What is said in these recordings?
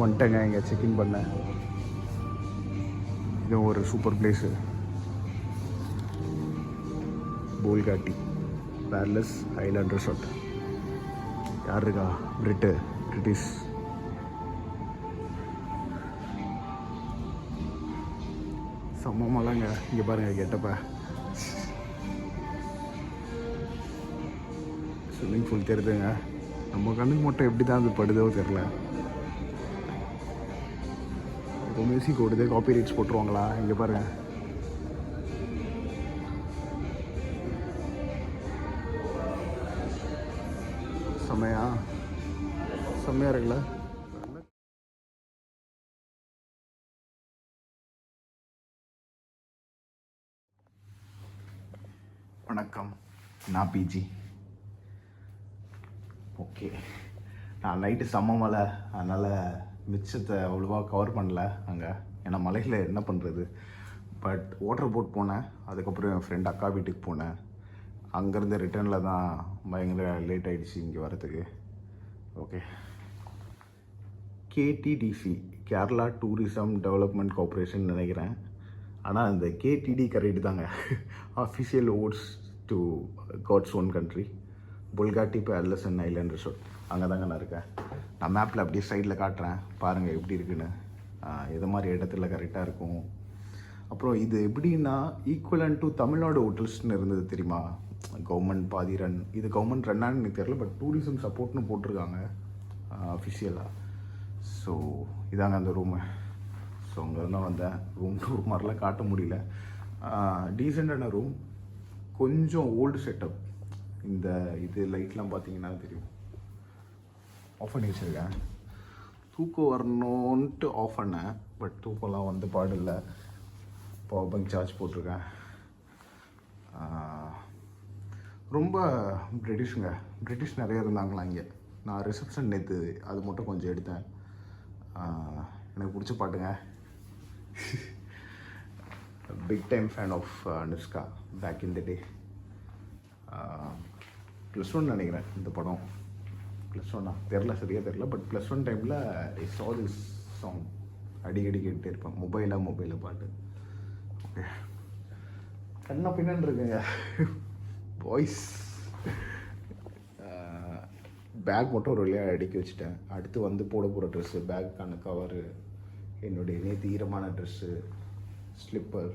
வந்துட்டேங்க இங்கே செக்இன் பண்ணேன். இது ஒரு super place, Bolgatty palace island resort. யார் இருக்கா? பிரிட்டிஷ். சமமாலாங்க. இங்கே பாருங்கள் கேட்டப்ப ஸ்விம்மிங் பூல் தெரியுதுங்க. நம்ம கண்ணுக்கு மட்டும் எப்படி தான் அது படுதோ தெரில. இப்போ மியூசிக் ஓடுது, காப்பி ரைட்ஸ் போட்டுருவாங்களா? இங்கே பாருங்கள். செம்மையாக இருக்குல்ல? வணக்கம், நான் பிஜி. ஓகே, நான் நைட்டு செம்ம மலை, அதனால் மிச்சத்தை அவ்வளோவா கவர் பண்ணல அங்கே. ஏன்னா மலையில் என்ன பண்ணுறது. பட் வாட்டர் போட் போனேன். அதுக்கப்புறம் என் ஃப்ரெண்ட் அக்கா வீட்டுக்கு போனேன். அங்கேருந்து ரிட்டர்னில் தான் பயங்கர லேட் ஆகிடுச்சு இங்கே வரத்துக்கு. Okay, KTDC Kerala tourism development corporation நினைக்கிறேன். ஆனால் இந்த கேடிடி கரெக்டு தாங்க. அஃபிஷியல் ஓட்ஸ் to God's own country, Bolgatty palace and island resort. அங்கே தாங்க நான் இருக்கேன். நான் மேப்பில் அப்படியே சைடில் காட்டுறேன் பாருங்கள் எப்படி இருக்குன்னு, எது மாதிரி இடத்துல கரெக்டாக இருக்கும். அப்புறம் இது எப்படின்னா ஈக்குவலன் டு தமிழ்நாடு ஹோட்டல்ஸ்னு இருந்தது தெரியுமா? கவர்மெண்ட் பாதி ரன், இது கவர்மெண்ட் ரன்னான்னு எனக்கு தெரியல, பட் டூரிசம் சப்போர்ட்னு போட்டிருக்காங்க அஃபிஷியலாக. ஸோ இதாங்க அந்த ரூமு. ஸோ அங்கே இருந்தால் வந்தேன். ரூம் டூர் மாதிரிலாம் காட்ட முடியல. டீசெண்டான ரூம், கொஞ்சம் ஓல்டு செட்டப். இந்த இது லைட்லாம் பார்த்தீங்கன்னா தெரியும். ஆஃப் பண்ணி வச்சுருக்கேன். தூக்கம் வரணுன்ட்டு ஆஃப் பண்ணேன், பட் தூக்கம்லாம் வந்து பாடு இல்லை. பவர் பேங்க் சார்ஜ் போட்டிருக்கேன். ரொம்ப பிரிட்டிஷ் நிறைய இருந்தாங்களா இங்கே. நான் ரிசப்ஷன் நேற்று அது மட்டும் கொஞ்சம் எடுத்தேன். எனக்கு பிடிச்ச பாட்டுங்க. Big time fan of Anushka back in the day. +1 நினைக்கிறேன் இந்த படம். +1 சரியாக தெரில, பட் +1 டைமில் ஐ சா திஸ் சாங். அடிக்கடி கேட்டுகிட்டே இருப்பேன். மொபைலில் பாட்டு. ஓகே, கண்ணா பின்னான்னு இருக்குங்க பாய்ஸ். பேக் மட்டும் ஒரு வழியாக அடுக்கி வச்சுட்டேன். அடுத்து வந்து போட போகிற ட்ரெஸ்ஸு, பேக்குக்கான கவரு, என்னுடைய நேற்று ஈரமான ட்ரெஸ்ஸு, ஸ்லிப்பர்.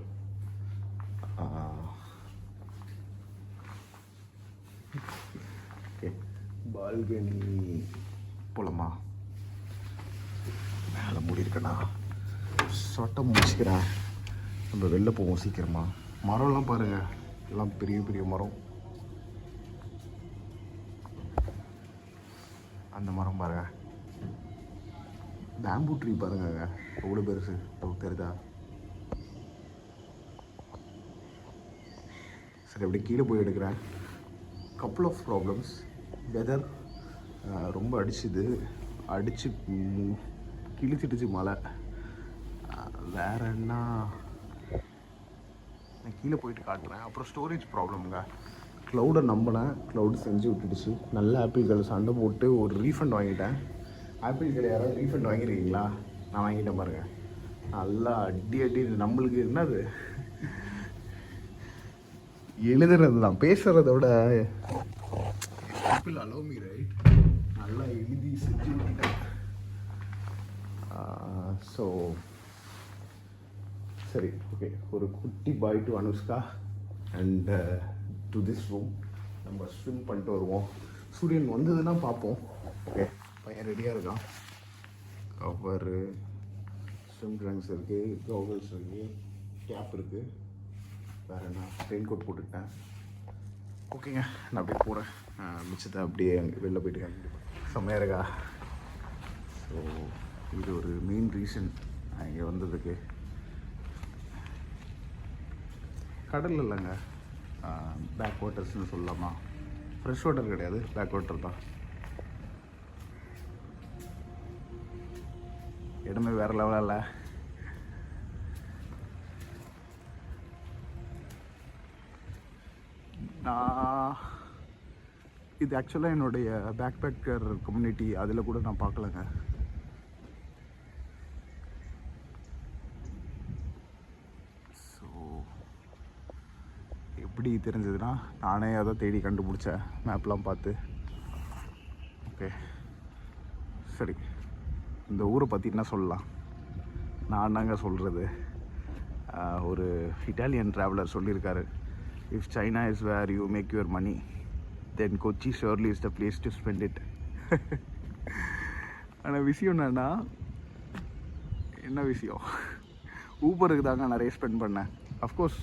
ஓகே, பால்கனி போலமா? மேலே மூடி இருக்கேண்ணா, சொட்டை முடிச்சுக்கிறேன். நம்ம வெளில போவோம் சீக்கிரமா. மரம்லாம் பாருங்கள், எல்லாம் பெரிய பெரிய மரம். அந்த மரம் பாருங்க, பேம்பூ ட்ரீ பாருங்க, எவ்வளோ பெருசு தெரியுதா? சரி, அப்படி கீழே போய் எடுக்கிறேன். Couple of problems. வெதர் ரொம்ப அடிச்சு கிழிச்சிடுச்சு மழை. வேற என்ன, நான் கீழே போயிட்டு காட்டுறேன். அப்புறம் ஸ்டோரேஜ் ப்ராப்ளம்ங்க. க்ளவுடை நம்பினேன், க்ளவுடு செஞ்சு விட்டுடுச்சு. நல்ல ஆப்பிள்கள் சண்டை போட்டு ஒரு ரீஃபண்ட் வாங்கிட்டேன். ஆப்பிள்கள் யாராவது ரீஃபண்ட் வாங்கியிருக்கீங்களா? நான் வாங்கிட்டேன் பாருங்கள். நல்லா அடி நம்மளுக்கு என்னது எழுதுறது தான், பேசுகிறத விட ஆப்பிள் அலோவ் மீ ரைட். நல்லா எழுதி செஞ்சு விட்டுட்டேன். ஸோ சரி, ஓகே, ஒரு குட்டி bye to Anushka and to this room. நம்ம ஸ்விம் பண்ணிட்டு வருவோம். சூரியன் வந்ததுன்னா பார்ப்போம். ஓகே, பையன் ரெடியாக இருக்கான். கவரு, ஸ்விம் ட்ரங்க்ஸ் இருக்குது, காகல்ஸ் இருக்குது, கேப் இருக்குது. வேறு என்ன, ரெயின் கோட் போட்டுக்கிட்டேன். ஓகேங்க, நான் அப்படியே போகிறேன். மிச்சத்தை அப்படியே அங்கே வெளில போயிட்டு செம்மையாக இருக்கா? ஸோ இது ஒரு மெயின் ரீசன் இங்கே வந்ததுக்கு. கடல் இல்லைங்க, பேக் வாட்டர்ஸ்னு சொல்லலாமா? ஃப்ரெஷ் வாட்டர் கிடையாது, பேக் வாட்டர் தான். இடமே வேறு லெவலாக இல்லை. நான் இது ஆக்சுவலாக என்னுடைய பேக் பேக்கர் கம்யூனிட்டி, அதில் கூட நான் பார்க்கலங்க. எப்படி தெரிஞ்சதுன்னா நானே அதை தேடி கண்டுபிடிச்சேன் மேப்லாம் பார்த்து. ஓகே சரி, இந்த ஊரை பற்றி என்ன சொல்லலாம், நான் தாங்க சொல்கிறது. ஒரு இட்டாலியன் ட்ராவலர் சொல்லியிருக்காரு, if China is where you make your money then Kochi surely is the place to spend it. ஆனால் விஷயம் என்னன்னா, என்ன விஷயம், ஊபருக்கு தாங்க நிறைய ஸ்பெண்ட் பண்ணேன். அஃப்கோர்ஸ்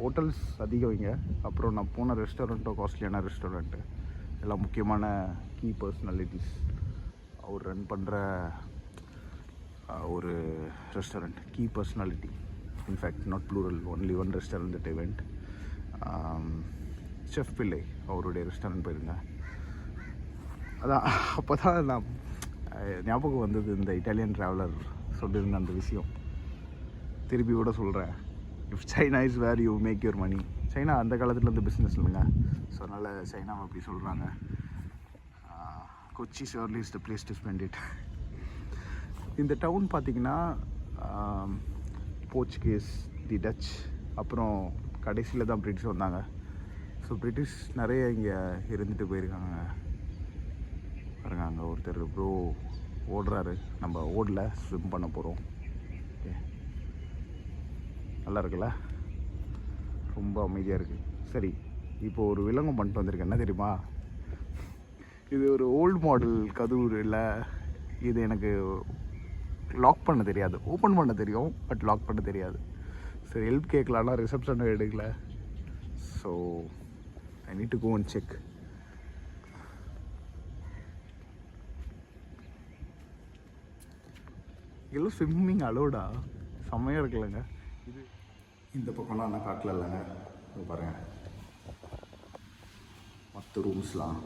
ஹோட்டல்ஸ் அதிகம் வைங்க, அப்புறம் நான் போன ரெஸ்டாரண்ட்டோ காஸ்ட்லியான ரெஸ்டாரண்ட்டு எல்லாம் முக்கியமான கீ பர்சனாலிட்டிஸ் அவர் ரன் பண்ணுற ஒரு restaurant. Key personality, in fact not plural, only one restaurant that event. Chef Pillai அவருடைய ரெஸ்டாரண்ட் போயிருந்தேன். அதான் அப்போ தான் நான் ஞாபகம் வந்தது இந்த இட்டாலியன் ட்ராவலர் சொல்லியிருந்த அந்த விஷயம். திருப்பி கூட சொல்கிறேன், if China is where you make your money. China அந்த காலத்துலேருந்து பிஸ்னஸ் இல்லைங்க, ஸோ அதனால் சைனாவை அப்படி சொல்கிறாங்க. Kochi surely is the place to spend it. இந்த டவுன் பார்த்திங்கன்னா போர்ச்சுகீஸ், தி டச், அப்புறம் கடைசியில் தான் பிரிட்டிஷ் வந்தாங்க. ஸோ பிரிட்டிஷ் நிறைய இங்கே இருந்துட்டு போயிருக்காங்க. பாருங்க, அங்கே ஒருத்தர் ப்ரோ ஓடுறாரு, நம்ம ஓடல, ஸ்விம் பண்ண போகிறோம். ஓகே, நல்லா இருக்குல்ல, ரொம்ப அமைதியாக இருக்குது. சரி, இப்போது ஒரு விலங்கம் பண்ணிட்டு வந்திருக்கேன். என்ன தெரியுமா, இது ஒரு ஓல்டு மாடல் கதவு இல்லை, இது எனக்கு லாக் பண்ண தெரியாது, ஓப்பன் பண்ண தெரியும், பட் லாக் பண்ண தெரியாது. சரி, ஹெல்ப் கேட்கலான்னா ரிசப்ஷன் எடுக்கல. So I need to go and check. எல்லாம் ஸ்விம்மிங் அலோடா, செம்மையாக இருக்குல்லங்க. இது இந்த பக்கம்லாம் நான் காட்டல இல்லைங்க, இது பாருங்கள் மற்ற ரூம்ஸ்லாம்.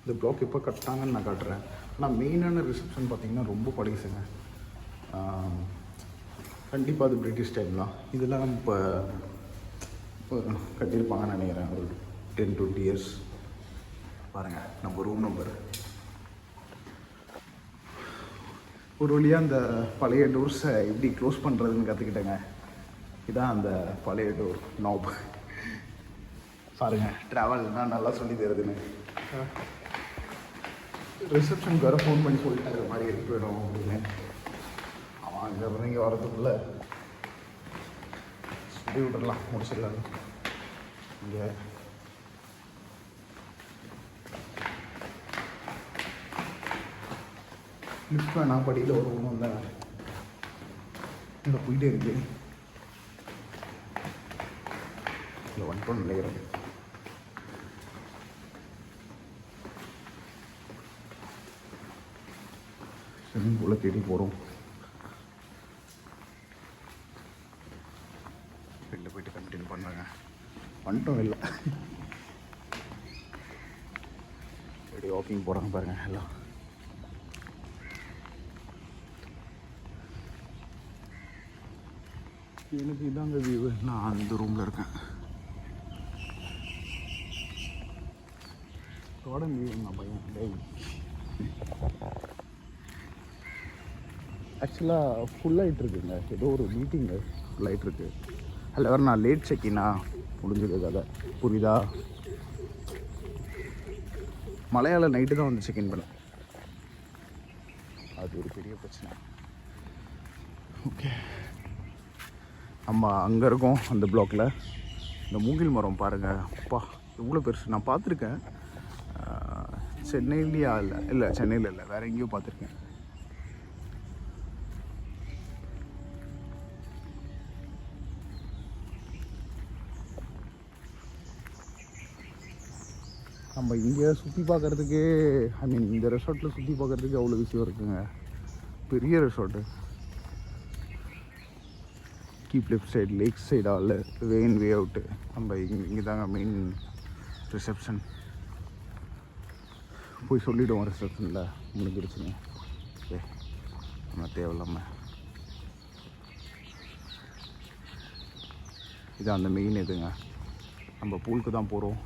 இந்த பிளாக் எப்போ கட்டாங்கன்னு நான் காட்டுறேன். ஆனால் மெயினான ரிசப்ஷன் பார்த்திங்கன்னா ரொம்ப பழசுங்க. கண்டிப்பாக அது பிரிட்டிஷ் டைம் தான். இதெல்லாம் இப்போ கட்டியிருப்பாங்கன்னு நினைக்கிறேன், ஒரு 10-20 இயர்ஸ். பாருங்கள் நம்ம ரூம் நம்பர். ஒரு வழியாக அந்த பழைய டோர்ஸை எப்படி க்ளோஸ் பண்ணுறதுன்னு கற்றுக்கிட்டேங்க. இதுதான் அந்த பழைய டோர் நாப். பாருங்கள், ட்ராவல்னால் நல்லா சொல்லி தருதுன்னு. ரிசப்ஷனுக்கு வேறு ஃபோன் பண்ணி சொல்லிட்டாங்க, இது மாதிரி எடுத்து போயிடும் அப்படின்னு. அவன் அங்கே இங்கே வரதுக்குள்ளே சொல்லி விட்டுடலாம், முடிச்சிடலாம். இங்கே லிஃப்ட் வேணாம், படியில் ஒரு ஒன்று வந்தேன், இங்கே போயிட்டே இருக்கு. இங்கே வந்துட்டோம் நினைக்கிறேன். ஸ்விம்மிங் பூலை தேடி போகிறோம். வெளில போயிட்டு கண்டினியூ பண்ணுறாங்க. வந்துட்டோம் இல்லை, எப்படி வாக்கிங் போகிறாங்க பாருங்கள் எல்லாம். எனக்கு இதாங்க வியூ. நான் அந்த ரூமில் இருக்கேன். தொடர்ந்து வியூ நான் பையன் டே. ஆக்சுவலாக ஃபுல்லாகிட்டு இருக்குங்க, ஏதோ ஒரு மீட்டிங்கு ஃபுல்லாகிட்டு இருக்கு. அதில் வேறு நான் லேட் செக்கினா முடிஞ்சது கதை, புரியுதா? மலையாள நைட்டு தான் வந்து செக்இன் பண்ணேன், அது ஒரு பெரிய பிரச்சனை. ஓகே, நம்ம அங்கே இருக்கோம் அந்த பிளாக்கில். இந்த மூங்கில் மரம் பாருங்கள், அப்பா எவ்வளோ பெருசு. நான் பார்த்துருக்கேன் சென்னையிலையா, இல்லை சென்னையில் இல்லை, வேறு எங்கேயோ பார்த்துருக்கேன். நம்ம இங்கே சுற்றி பார்க்குறதுக்கே, ஐ மீன் இந்த ரெசார்ட்டில் சுற்றி பார்க்குறதுக்கு அவ்வளோ விஷயம் இருக்குங்க. பெரிய resort. Keep left side, lake side all way in way out. நம்ம இங்கே தாங்க மெயின் ரிசப்ஷன். போய் சொல்லிவிடுவோம் ரிசப்ஷனில் முடிஞ்சிருச்சுங்க. ஓகே, நம்ம தேவையில்லாமல் இது அந்த மெயின் இதுங்க. நம்ம பூலுக்கு தான் போகிறோம்.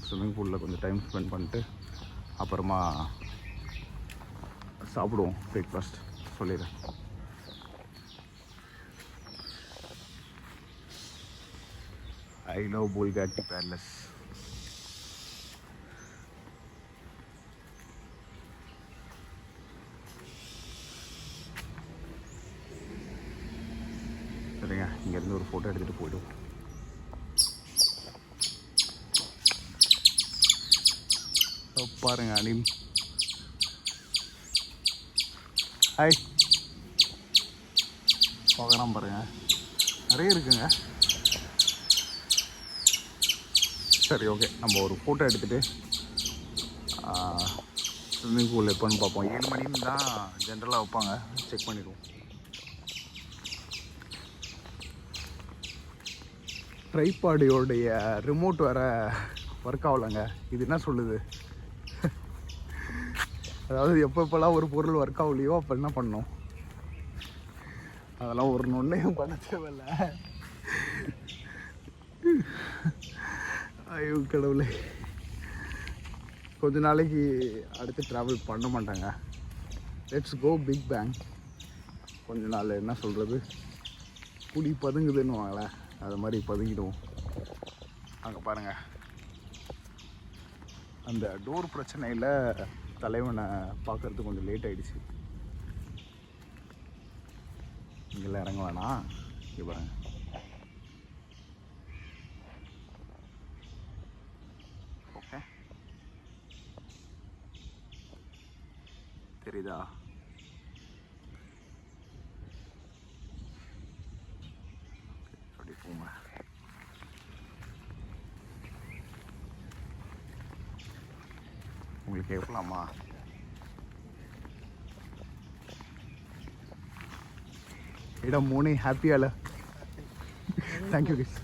ஸ்விம்மிங் பூலில் கொஞ்சம் டைம் ஸ்பெண்ட் பண்ணிட்டு அப்புறமா சாப்பிடுவோம் பிரேக்ஃபாஸ்ட் சொல்லிடுறேன். I love Bolgatty palace. சரிங்க, இங்கேருந்து ஒரு ஃபோட்டோ எடுத்துகிட்டு போய்டும். பாருங்க அனில். ஹாய், பார்க்கலாம் பாருங்க, நிறைய இருக்குங்க. சரி, ஓகே, நம்ம ஒரு ஃபோட்டோ எடுத்துகிட்டு ஸ்விம்மிங் பூல் எப்போன்னு பார்ப்போம். 7 மணின்னு தான் ஜென்ரலாக வைப்பாங்க, செக் பண்ணிடுவோம். ட்ரைபாடியோடைய ரிமோட் வேறு ஒர்க் ஆகலைங்க. இது என்ன சொல்லுது, அதாவது எப்பப்பெல்லாம் ஒரு பொருள் ஒர்க் ஆகலையோ அப்போ என்ன பண்ணணும், அதெல்லாம் ஒரு நொண்ணையும் பண்ண தேவையில்லை. ஐயோ கடவுளே, கொஞ்ச நாளைக்கு அடுத்து ட்ராவல் பண்ண மாட்டாங்க. Let's go big bang. கொஞ்ச நாள் என்ன சொல்கிறது, புடி பதுங்குதுன்னு வாங்களே, அது மாதிரி பதுங்கிடுவோம். அங்கே பாருங்கள், அந்த டோர் பிரச்சனையில் தலைவனை பார்க்குறதுக்கு கொஞ்சம் லேட் ஆகிடுச்சு. இங்கெல்லாம் இறங்க வேணாம், இங்கே பாருங்க. ஓகே, தெரியுதா? அப்படி போங்க. உங்களுக்கு கேட்கலாமா? இடம் 3 ஹாப்பியால. Thank you guys.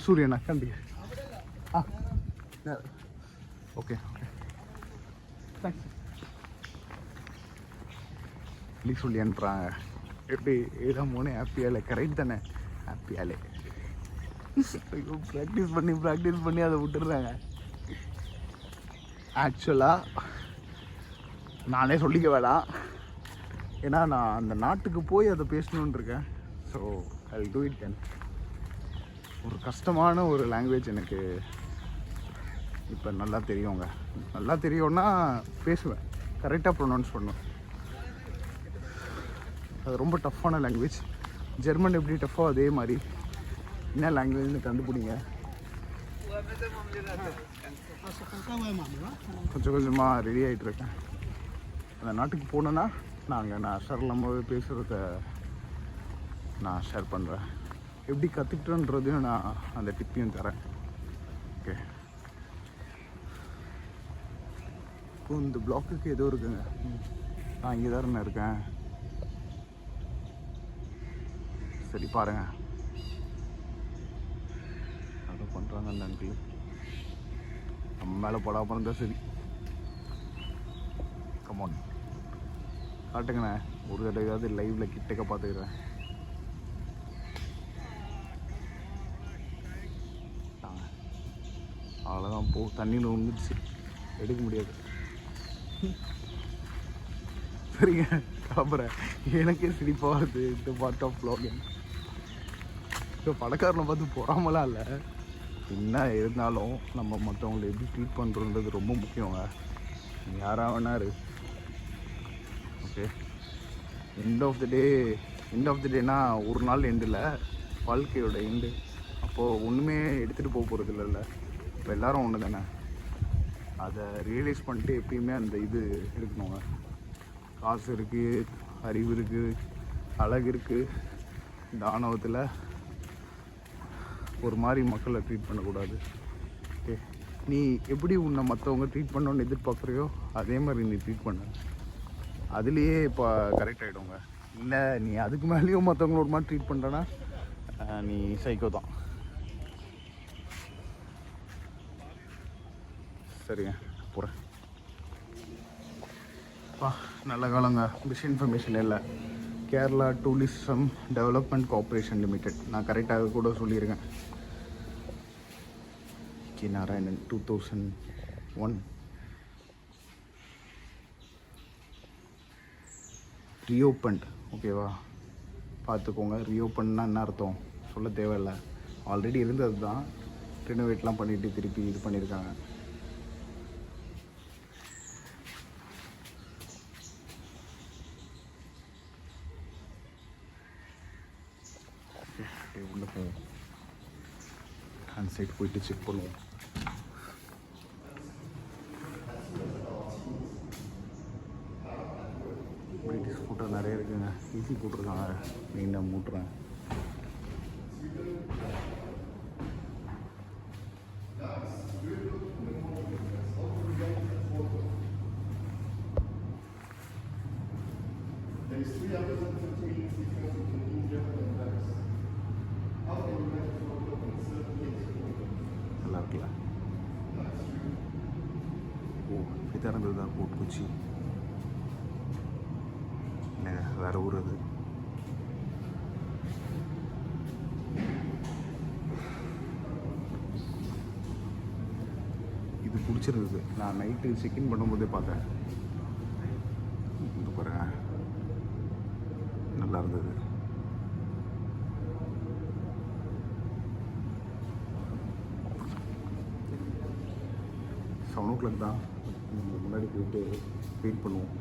சூரியண்ணா கண்டிப்பா. Okay okay, thanks. ப்ளீஸ் சொல்லி அனுப்புகிறாங்க. எப்படி இடம் 3 ஹாப்பியால, கரெக்ட் தானே? ஹாப்பியாலே. ஐயோ, ப்ராக்டிஸ் பண்ணி அதை விட்டுடுறாங்க. ஆக்சுவலாக நானே சொல்லிக்க வேணாம், ஏன்னா நான் அந்த நாட்டுக்கு போய் அதை பேசணுன்னு இருக்கேன். So I will do it then. ஒரு கஷ்டமான ஒரு லாங்குவேஜ் எனக்கு இப்போ நல்லா தெரியுங்க. நல்லா தெரியும்னா பேசுவேன், கரெக்டாக ப்ரொனவுன்ஸ் பண்ணுவேன். அது ரொம்ப டஃப்பான லாங்குவேஜ். ஜெர்மன் எப்படி டஃப்போ அதே மாதிரி என்ன லாங்குவேஜ்னு கண்டுபிடிங்க. கொஞ்சம் கொஞ்சமாக ரெடி ஆகிட்டு இருக்கேன். அந்த நாட்டுக்கு போனேன்னா நான் சரளமாகவே பேசுகிறத நான் ஷேர் பண்ணுறேன். எப்படி கற்றுக்கிட்டேன்றதையும் நான் அந்த டிப்பையும் தரேன். ஓகே, இப்போ இந்த பிளாக்குக்கு ஏதோ இருக்குங்க. நான் இங்கே தான் இருக்கேன். சரி பாருங்கள், அதை பண்ணுறாங்க அந்த அங்கிள். நம்ம மேலே படாமல் இருந்தால் சரி. கமான் காட்டுங்கண்ணே, ஒரு தடவையாவது லைவில் கிட்டக்க பார்த்துக்கிறேன். அவ்வளோதான், தண்ணியில் விழுந்துச்சு, எடுக்க முடியாது. சரிங்க, கிளம்புறேன். எனக்கே சிரிப்பாக வருது இந்த பார்ட் ஆஃப் வ்ளாகிங். இப்போ பணக்காரனை பார்த்து போகாமலாம் இல்லை, என்ன இருந்தாலும் நம்ம மற்றவங்களை எப்படி ட்ரீட் பண்ணுறோன்றது ரொம்ப முக்கியங்க. யாராக வேணாரு. ஓகே, எண்ட் ஆஃப் த டேனா ஒரு நாள் எண்டில் வாழ்க்கையோட எண்டு. அப்போது ஒன்றுமே எடுத்துகிட்டு போக போகிறது இல்லைல்ல. இப்போ எல்லோரும் ஒன்று தானே, அதை ரியலைஸ் பண்ணிட்டு எப்பயுமே அந்த இது இருக்கணுங்க. காசு இருக்குது, அறிவு இருக்குது, அழகு இருக்குது. இந்த ஆணவத்தில் ஒரு மாதிரி மக்களை ட்ரீட் பண்ணக்கூடாது. ஓகே, நீ எப்படி உன்னை மற்றவங்க ட்ரீட் பண்ணணுன்னு எதிர்பார்க்குறியோ அதே மாதிரி நீ ட்ரீட் பண்ண, அதுலேயே இப்போ கரெக்ட் ஆகிடுங்க. இல்லை நீ அதுக்கு மேலேயும் மற்றவங்களோட மாதிரி ட்ரீட் பண்ணுறனா நீ சைக்கோ தான். சரிங்க, போகிறேன். நல்ல காலங்க. மிஸ் இன்ஃபர்மேஷன் இல்லை, Kerala tourism development corporation limited. நான் கரெக்டாக கூட சொல்லியிருக்கேன். K Narayanan 2000 one reopened. ஓகேவா, பார்த்துக்கோங்க. ரீஓப்பன்னா என்ன அர்த்தம் சொல்ல தேவையில்லை, ஆல்ரெடி இருந்தது தான். ரினோவேட்லாம் பண்ணிவிட்டு திருப்பி இது பண்ணியிருக்காங்க. உள்ளே போவோம், அந்த சைடு போயிட்டு செக் பண்ணுவோம். பிரிட்டிஷ் ஃபோட்டோ நிறைய இருக்குங்க. ஈஸி போட்டிருக்காங்க, மெயினாக மூட்டுறேன். நல்லா இருக்குல்ல? ஓ, இதாக இருந்தது தான் போட் கொச்சி. இல்லைங்க, வேறு ஊர் அது. இது பிடிச்சிருந்தது. நான் நைட்டு செக்இன் பண்ணும்போதே பார்த்தேன். இது பாருங்க, நல்லா இருந்தது. செவன் ஓ கிளாக் தான். நம்ம முன்னாடி போயிட்டு வெயிட் பண்ணுவோம்.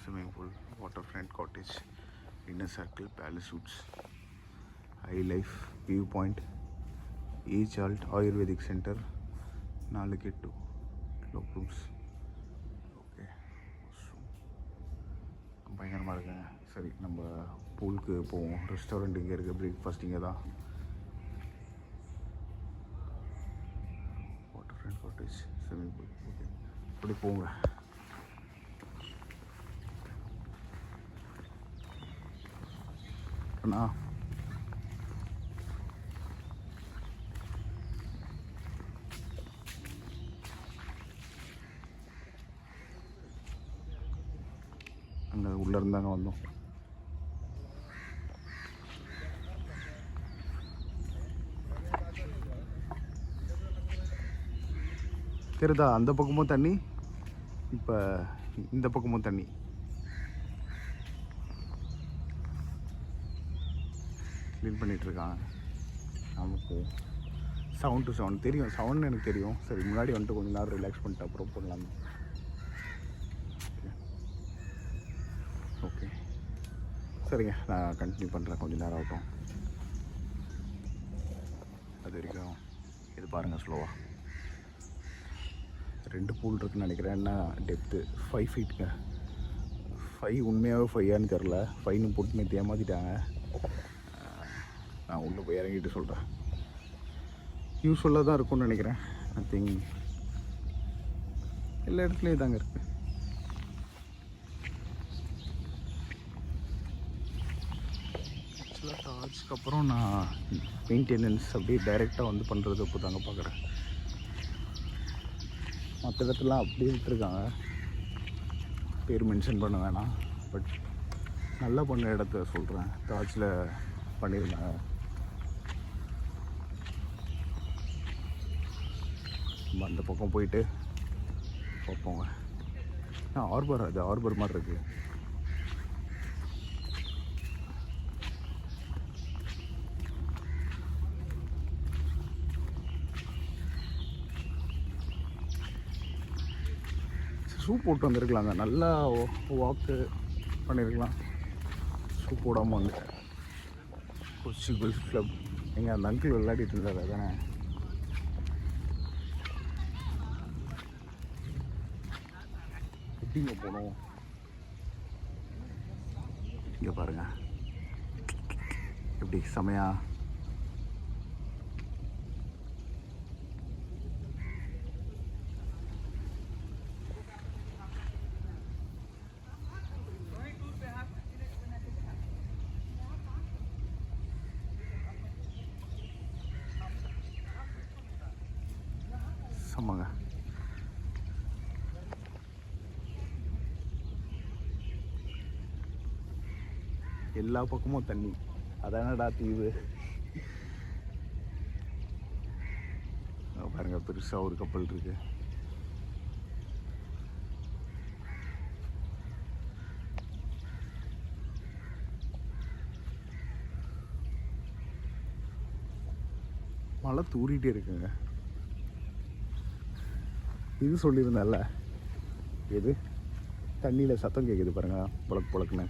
Swimming pool, waterfront cottage, inner circle, palace suites, high life, view point, age old, Ayurvedic centre, 4 club rooms. Okay, பயங்கரமாக இருக்குங்க. சரி, நம்ம பூலுக்கு போவோம். ரெஸ்டாரண்ட் இங்கே இருக்குது, பிரேக்ஃபாஸ்ட் இங்கே தான். Water front cottage, swimming pool. Okay, அப்படி போங்க. அண்ணா, அங்கே உள்ளே இருந்தாங்க வந்தோம். தெரியுதா, அந்த பக்கமும் தண்ணி, இப்போ இந்த பக்கமும் தண்ணி. க்ளீன் பண்ணிகிட்ருக்காங்க. நமக்கு சவுண்ட் டு சவுண்ட் தெரியும், சவுண்ட் எனக்கு தெரியும். சரி, முன்னாடி வந்துட்டு கொஞ்சம் நேரம் ரிலாக்ஸ் பண்ணிட்டு அப்புறம் போடலாம். ஓகே, சரிங்க, நான் கண்டினியூ பண்ணுறேன். கொஞ்சம் நேரம் ஆகட்டும். அது வரைக்கும் இது பாருங்கள் ஸ்லோவாக. 2 பூல் இருக்குதுன்னு நினைக்கிறேன். என்ன டெப்த்து 5 ஃபீட்டுங்க. 5 உண்மையாகவே 5ஆன்னு தெரில. 5ன்னு போட்டு நேற்று ஏமாற்றிட்டாங்க. நான் உள்ளே போய் இறங்கிட்டு சொல்கிறேன். யூஸ்ஃபுல்லாக தான் இருக்கும்னு நினைக்கிறேன். நத்திங், எல்லா இடத்துலையும் தாங்க இருக்குது. ஆக்சுவலாக டார்ச்சுக்கு அப்புறம் நான் மெயின்டெனன்ஸ் அப்படியே டைரெக்டாக வந்து பண்ணுறது இப்போ தாங்க பார்க்குறேன். மற்ற இடத்துலாம் அப்படியே விட்டுருக்காங்க, பேர் மென்ஷன் பண்ண வேணாம். பட் நல்லா பண்ண இடத்த சொல்கிறேன். டார்ச்சில் பண்ணியிருந்தாங்க. நம்ம அந்த பக்கம் போயிட்டு பார்ப்போங்க. ஆர்பர், அது ஆர்பர் மாதிரி இருக்குது. ஷூ போட்டு வந்துருக்கலாங்க, நல்லா வாக்கு பண்ணியிருக்கலாம். ஷூ போடாமல் வந்துட்டேன். கொச்சி கோல்ஃப் கிளப், எங்கள் அந்த அங்கிள் விளையாடிட்டு இருந்தார். அதானே எப்படிங்க போகணும்? இங்கே பாருங்கள் எப்படி செமையா. செம்மங்க. எல்லா பக்கமும் தண்ணி. அதானடா தீவு. பாருங்க, பெருசாக ஒரு கப்பல் இருக்கு. மழை தூரிட்டே இருக்குங்க. இது சொல்லியிருந்தேன்ல, எது தண்ணியில் சத்தம் கேட்குது பாருங்க, புழக்கு புழக்குன்னு.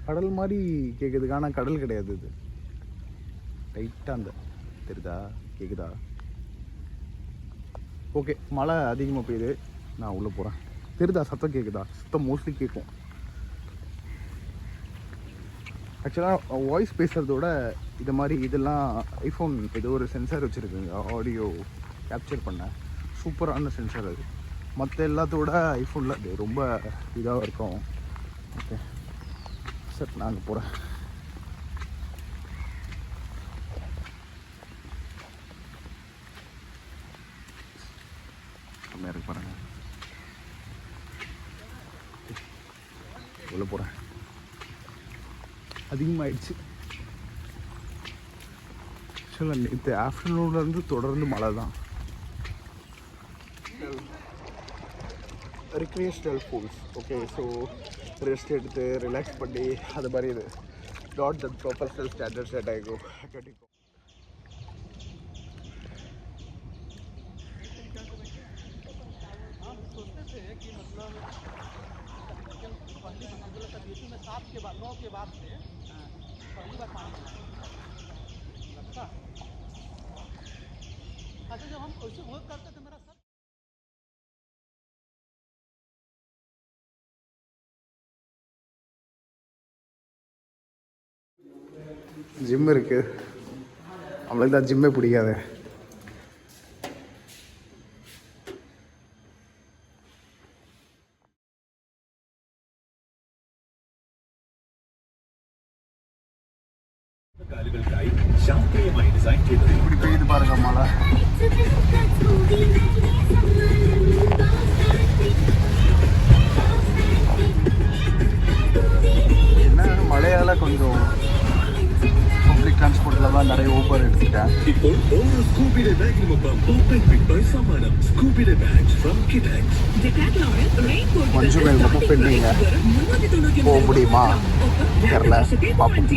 கடல் மாதிரி கேட்குதுக்கு, ஆனால் கடல் கிடையாது. இது லைட்டாக அந்த தெரியுதா, கேட்குதா? ஓகே, மழை அதிகமாக பெய்யுது, நான் உள்ளே போகிறேன். தெரியுதா சத்தம் கேட்குதா? சத்தம் மோஸ்ட்லி கேட்கும். ஆக்சுவலாக வாய்ஸ் பேசுகிறதோட இது மாதிரி இதெல்லாம் ஐஃபோன் ஏதோ ஒரு சென்சார் வச்சுருக்குங்க, ஆடியோ கேப்சர் பண்ண. சூப்பரான சென்சார் அது. மற்ற எல்லாத்தோட ஐஃபோனில் அது ரொம்ப இதாக இருக்கும். ஓகே சார், நாங்கள் போகிறேன். கம்மியாக இருக்கு பாருங்க. உள்ள போகிறேன். அதிகமாகிடுச்சு. ஆக்சுவலாக நேற்று ஆஃப்டர்நூன்லேருந்து தொடர்ந்து மழை தான். Recreational pools. Okay, so rest எடுத்து ரிலாக்ஸ் பண்ணி அது மாதிரி இது not the professional standards that I go. के बाद 9 के बाद से पहली बार पानी लगता है। अच्छा, जब हम ऐसे वर्क करते थे मेरा सर ஜிம் இருக்கு. அவளுக்கு தான் ஜிம்மே பிடிக்காது. இப்படி பெய்யுது பாருங்க மழை. என்ன மழையால கொஞ்சம் பப்ளிக் டிரான்ஸ்போர்ட்ல தான் நிறைய ஊபர் எடுத்துட்டேன். கொஞ்சம் மேல் ரொம்ப பெண்டிங்க. போக முடியுமா தெரியல, பார்ப்போம்.